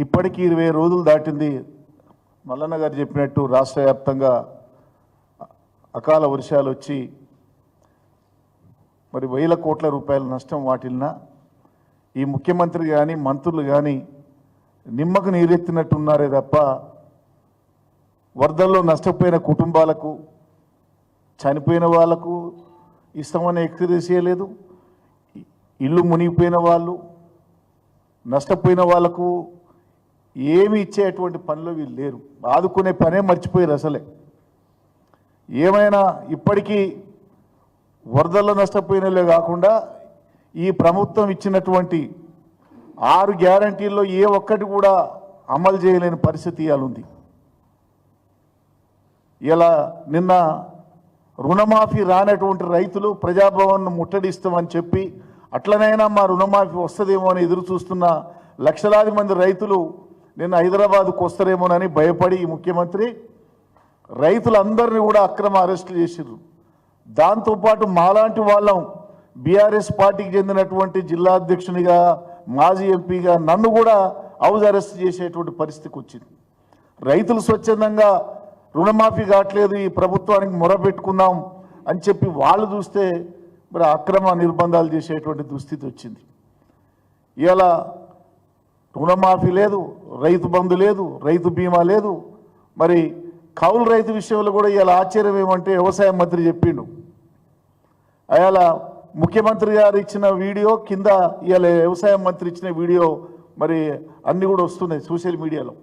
ఇప్పటికీ 20 రోజులు దాటింది. మల్లన్న గారు చెప్పినట్టు రాష్ట్ర వ్యాప్తంగా అకాల వర్షాలు వచ్చి మరి వేల కోట్ల రూపాయల నష్టం వాటిల్లినా ఈ ముఖ్యమంత్రి కానీ మంత్రులు కానీ నిమ్మకు నీరెత్తినట్టున్నారే తప్ప వరదల్లో నష్టపోయిన కుటుంబాలకు చనిపోయిన వాళ్లకు ఇస్తామని ఎక్స్ప్రెస్ చేయలేదు. ఇల్లు మునిగిపోయిన వాళ్ళు నష్టపోయిన వాళ్లకు ఏమి ఇచ్చేటువంటి పనిలో వీళ్ళు లేరు. ఆదుకునే పనే మర్చిపోయారు అసలే. ఏమైనా ఇప్పటికీ వరదల్లో నష్టపోయినలే కాకుండా ఈ ప్రభుత్వం ఇచ్చినటువంటి 6 గ్యారంటీల్లో ఏ ఒక్కటి కూడా అమలు చేయలేని పరిస్థితి ఇవాళ ఉంది. ఇలా నిన్న రుణమాఫీ రానటువంటి రైతులు ప్రజాభవన్ను ముట్టడిస్తామని చెప్పి అట్లనైనా మా రుణమాఫీ వస్తుందేమో అని ఎదురు చూస్తున్న లక్షలాది మంది రైతులు నిన్న హైదరాబాద్కు వస్తారేమోనని భయపడి ఈ ముఖ్యమంత్రి రైతులందరినీ కూడా అక్రమ అరెస్టులు చేసిర్రు. దాంతోపాటు మాలాంటి వాళ్ళం బీఆర్ఎస్ పార్టీకి చెందినటువంటి జిల్లా అధ్యక్షునిగా మాజీ ఎంపీగా నన్ను కూడా హౌస్ అరెస్ట్ చేసేటువంటి పరిస్థితికి వచ్చింది. రైతులు స్వచ్ఛందంగా రుణమాఫీ కావట్లేదు, ఈ ప్రభుత్వానికి మొరపెట్టుకుందాం అని చెప్పి వాళ్ళు చూస్తే మరి అక్రమ నిర్బంధాలు చేసేటువంటి దుస్థితి వచ్చింది. ఇవాళ రుణమాఫీ లేదు, రైతు బంధు లేదు, రైతు బీమా లేదు. మరి కౌలు రైతు విషయంలో కూడా ఇవాళ ఆశ్చర్యం ఏమంటే వ్యవసాయ మంత్రి చెప్పిండు. ఇవాళ ముఖ్యమంత్రి గారు ఇచ్చిన వీడియో కింద ఇవాళ వ్యవసాయ మంత్రి ఇచ్చిన వీడియో మరి అన్నీ కూడా వస్తున్నాయి సోషల్ మీడియాలో.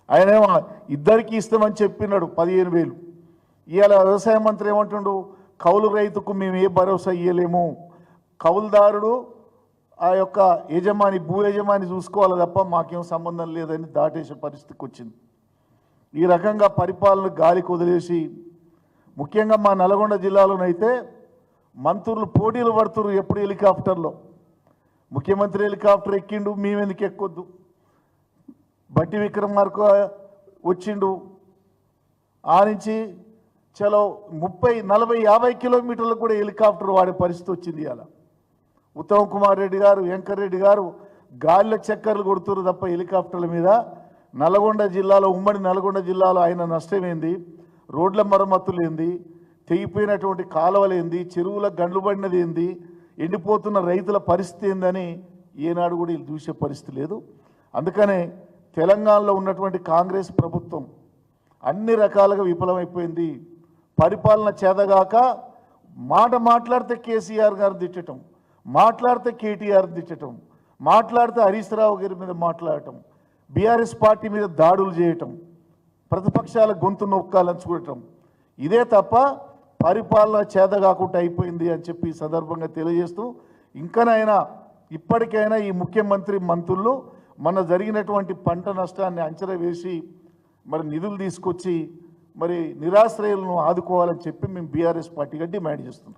ఆయనేమో ఇద్దరికి ఇస్తామని చెప్పినాడు 15,000. ఇవాళ వ్యవసాయ మంత్రి ఏమంటుండు, కౌలు రైతుకు మేము ఏ భరోసా ఇవ్వలేము, కౌలుదారుడు ఆ యొక్క యజమాని భూ యజమాని చూసుకోవాలి తప్ప మాకేం సంబంధం లేదని దాటేసే పరిస్థితికి వచ్చింది. ఈ రకంగా పరిపాలన గాలికి వదిలేసి ముఖ్యంగా మా నల్గొండ జిల్లాలోనైతే మంత్రులు పోటీలు పడుతున్నారు. ఎప్పుడు హెలికాప్టర్లో ముఖ్యమంత్రి హెలికాప్టర్ ఎక్కిండు, మేమెందుకు ఎక్కొద్దు. బట్టి విక్రమార్క వచ్చిండు, ఆ నుంచి చలో 30, 40, 50 కిలోమీటర్లకు కూడా హెలికాప్టర్ వాడే పరిస్థితి వచ్చింది. అలా ఉత్తమ్ కుమార్ రెడ్డి గారు, వెంకర్ రెడ్డి గారు గాలిలో చక్కర్లు కొడుతున్నారు తప్ప హెలికాప్టర్ల మీద. నల్గొండ జిల్లాలో, ఉమ్మడి నల్గొండ జిల్లాలో ఆయన నష్టమేంది, రోడ్ల మరమ్మతులు ఏంది, తెగిపోయినటువంటి కాలువలు ఏంది, చెరువులకు గండ్లు పడినది ఏంది, ఎండిపోతున్న రైతుల పరిస్థితి ఏందని ఏనాడు కూడా వీళ్ళు చూసే పరిస్థితి లేదు. అందుకనే తెలంగాణలో ఉన్నటువంటి కాంగ్రెస్ ప్రభుత్వం అన్ని రకాలుగా విఫలమైపోయింది. పరిపాలన చేదగాక మాట్లాడితే కేసీఆర్ గారు తిట్టడం, మాట్లాడితే కేటీఆర్ తిట్టడం, మాట్లాడితే హరీష్ రావు గారి మీద మాట్లాడటం, బీఆర్ఎస్ పార్టీ మీద దాడులు చేయటం, ప్రతిపక్షాల గొంతు నొక్కాలని చూడటం, ఇదే తప్ప పరిపాలన చేదగాకుండా అయిపోయింది అని చెప్పి ఈ సందర్భంగా తెలియజేస్తూ, ఇంకనైనా ఇప్పటికైనా ఈ ముఖ్యమంత్రి మంత్రులు మన జరిగినటువంటి పంట నష్టాన్ని అంచనా వేసి మరి నిధులు తీసుకొచ్చి మరి నిరాశ్రయులను ఆదుకోవాలని చెప్పి మేము బీఆర్ఎస్ పార్టీగా డిమాండ్ చేస్తున్నాం.